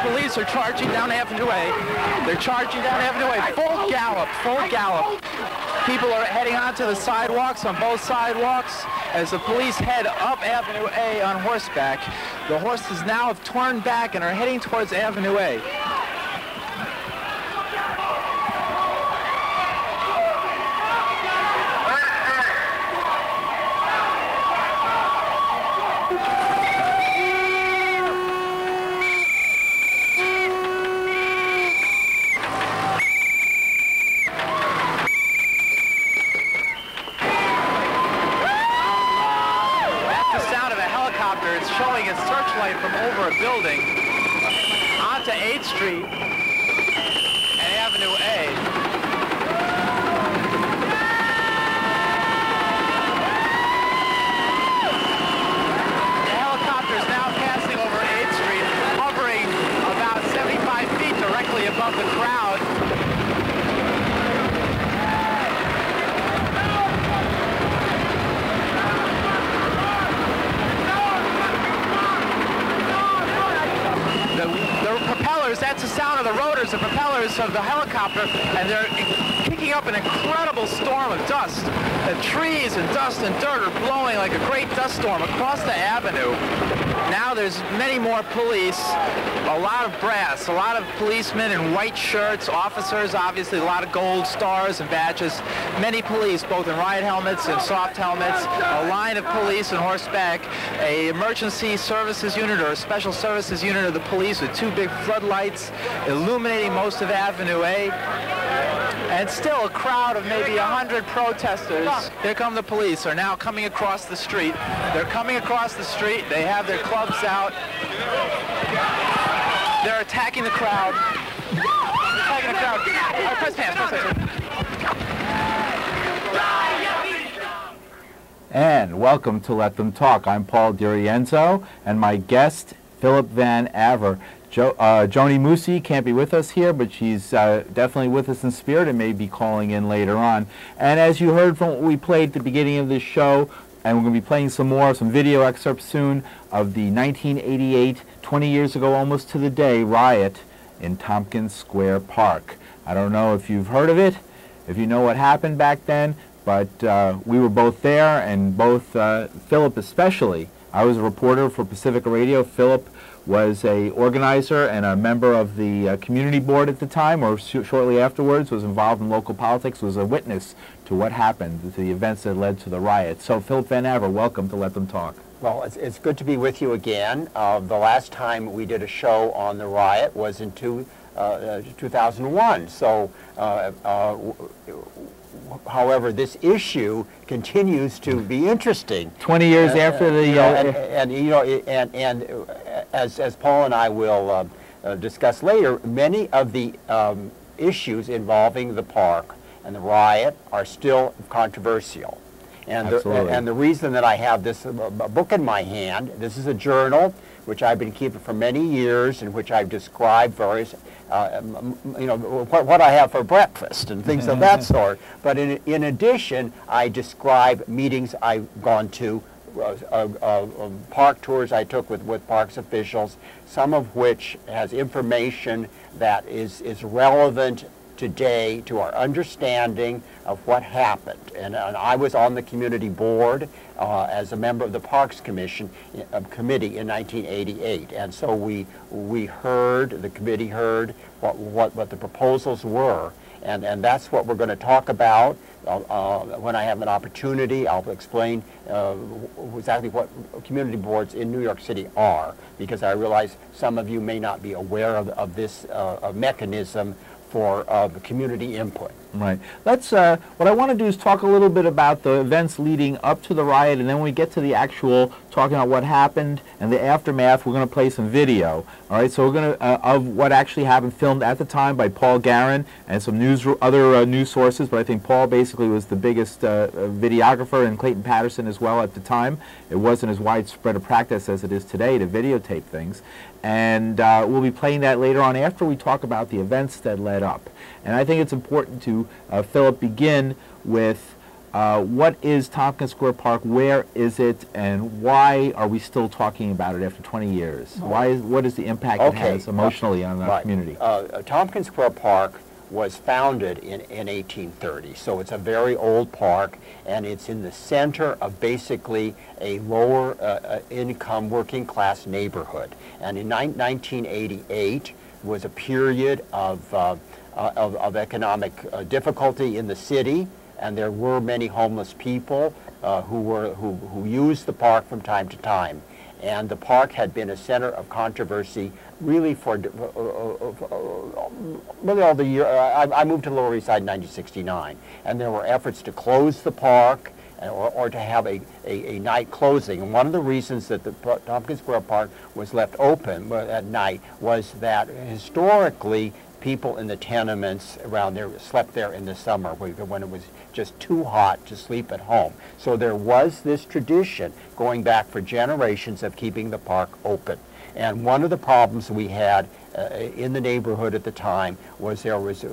police are charging down Avenue A. They're charging down Avenue A, full gallop, full gallop. People are heading onto the sidewalks, on both sidewalks, as the police head up Avenue A on horseback. The horses now have turned back and are heading towards Avenue A. It's showing a searchlight from over a building onto 8th Street and Avenue A. The helicopter is now passing over 8th Street, hovering about 75 feet directly above the crowd. That's the sound of the rotors, the propellers of the helicopter, and they're kicking up an incredible storm of dust. The trees and dust and dirt are blowing like a great dust storm across the avenue. Now there's many more police, a lot of brass, a lot of policemen in white shirts, officers, obviously a lot of gold stars and badges, many police, both in riot helmets and soft helmets, a line of police on horseback, a emergency services unit or a special services unit of the police with two big floodlights illuminating most of Avenue A, and still a crowd of maybe 100 protesters. Here come the police, are now coming across the street. They're coming across the street, they have their clubs out. They're attacking the crowd. Attacking the crowd. All right, press pants, press pants. And welcome to Let Them Talk. I'm Paul DiRienzo, and my guest, Philip Vanaver. Joni Musi can't be with us here, but she's definitely with us in spirit and may be calling in later on. And as you heard from what we played at the beginning of this show, and we're going to be playing some video excerpts soon of the 1988, 20 years ago almost to the day, riot in Tompkins Square Park. I don't know if you've heard of it, if you know what happened back then, but we were both there, and both, Philip especially. I was a reporter for Pacifica Radio. Philip was a organizer and a member of the community board at the time, or shortly afterwards, was involved in local politics, was a witness to what happened, to the events that led to the riot. So Philip Vanaver, welcome to Let Them Talk. Well, it's good to be with you again. The last time we did a show on the riot was in 2001. So, however, this issue continues to be interesting. 20 years after the... As Paul and I will discuss later, many of the issues involving the park and the riot are still controversial. And the reason that I have this book in my hand, this is a journal which I've been keeping for many years, in which I've described various, what I have for breakfast and things of that sort. But in addition, I describe meetings I've gone to, park tours I took with parks officials, some of which has information that is relevant today to our understanding of what happened. And I was on the community board as a member of the Parks Committee in 1988. And so the committee heard what the proposals were. And that's what we're going to talk about. When I have an opportunity, I'll explain exactly what community boards in New York City are, because I realize some of you may not be aware of this mechanism for community input. Right. Let's. What I want to do is talk a little bit about the events leading up to the riot, and then when we get to the actual talking about what happened and the aftermath, we're going to play some video. All right. So we're going to of what actually happened, filmed at the time by Paul Guerin and some other news sources. But I think Paul basically was the biggest videographer, and Clayton Patterson as well at the time. It wasn't as widespread a practice as it is today to videotape things. And we'll be playing that later on after we talk about the events that led up. And I think it's important to, Philip, begin with What is Tompkins Square Park? Where is it? And why are we still talking about it after 20 years? What is the impact it has emotionally on our community? Tompkins Square Park was founded in 1830, so it's a very old park, and it's in the center of basically a lower income working class neighborhood. And in 1988 was a period of economic difficulty in the city, and there were many homeless people who used the park from time to time. And the park had been a center of controversy really for really all the year. I moved to the Lower East Side in 1969, and there were efforts to close the park or to have a night closing. And one of the reasons that the Tompkins Square Park was left open at night was that historically people in the tenements around there slept there in the summer when it was just too hot to sleep at home. So there was this tradition going back for generations of keeping the park open. And one of the problems we had in the neighborhood at the time was there was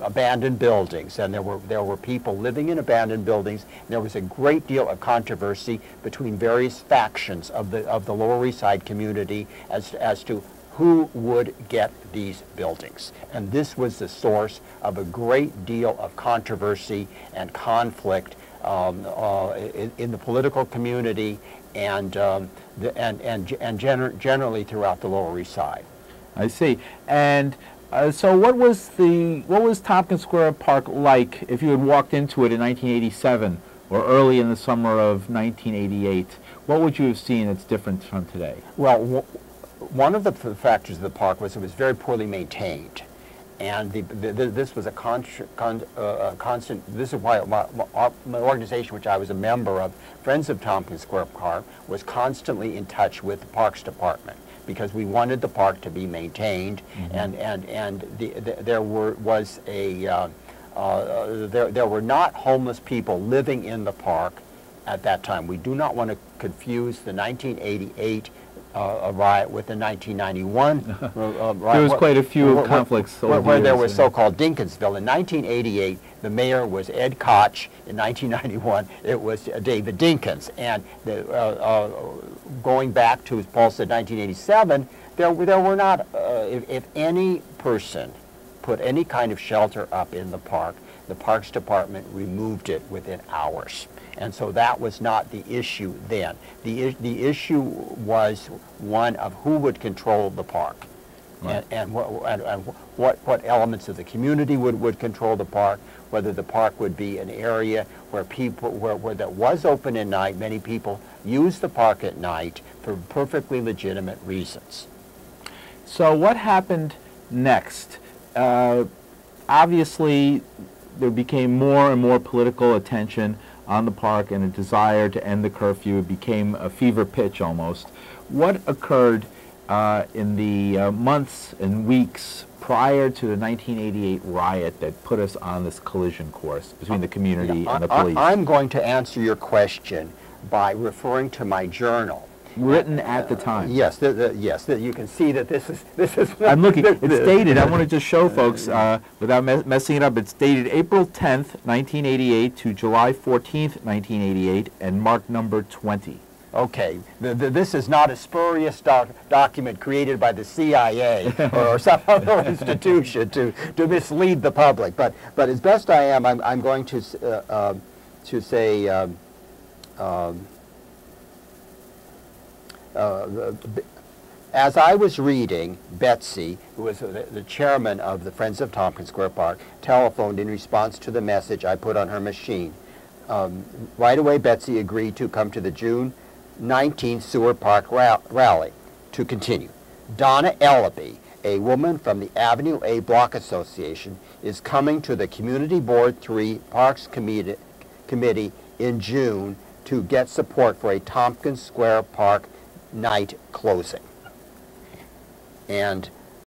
abandoned buildings, and there were people living in abandoned buildings. And there was a great deal of controversy between various factions of the Lower East Side community as to who would get these buildings. And this was the source of a great deal of controversy and conflict in the political community and generally throughout the Lower East Side. I see. And so what was Tompkins Square Park like if you had walked into it in 1987 or early in the summer of 1988? What would you have seen that's different from today? Well, one of the factors of the park was it was very poorly maintained, and this was a constant. This is why my organization, which I was a member of, Friends of Tompkins Square Park, was constantly in touch with the Parks Department because we wanted the park to be maintained, and there were not homeless people living in the park at that time. We do not want to confuse the 1988 riot with the 1991 riot. There was quite a few conflicts where there was so-called Dinkinsville. In 1988, the mayor was Ed Koch. In 1991, it was David Dinkins. And going back to, as Paul said, 1987, there were not, if any person put any kind of shelter up in the park, the Parks Department removed it within hours. And so that was not the issue then. The issue was one of who would control the park, right, and what elements of the community would control the park, whether the park would be an area where where that was open at night. Many people use the park at night for perfectly legitimate reasons. So what happened next? Obviously, there became more and more political attention on the park and a desire to end the curfew. It became a fever pitch almost. What occurred in the months and weeks prior to the 1988 riot that put us on this collision course between the community and the police? I'm going to answer your question by referring to my journal. Written at the time. Yes, yes. You can see that this is. I'm looking. It's dated. I want to just show folks without messing it up. It's dated April 10th, 1988 to July 14th, 1988, and marked number 20. Okay, this is not a spurious document created by the CIA or some other institution to mislead the public. But as best I am, I'm going to say. As I was reading, Betsy, who was the chairman of the Friends of Tompkins Square Park, telephoned in response to the message I put on her machine. Right away, Betsy agreed to come to the June 19th Seward Park rally. To continue, Donna Ellaby, a woman from the Avenue A Block Association, is coming to the Community Board 3 Parks Committee in June to get support for a Tompkins Square Park night closing. And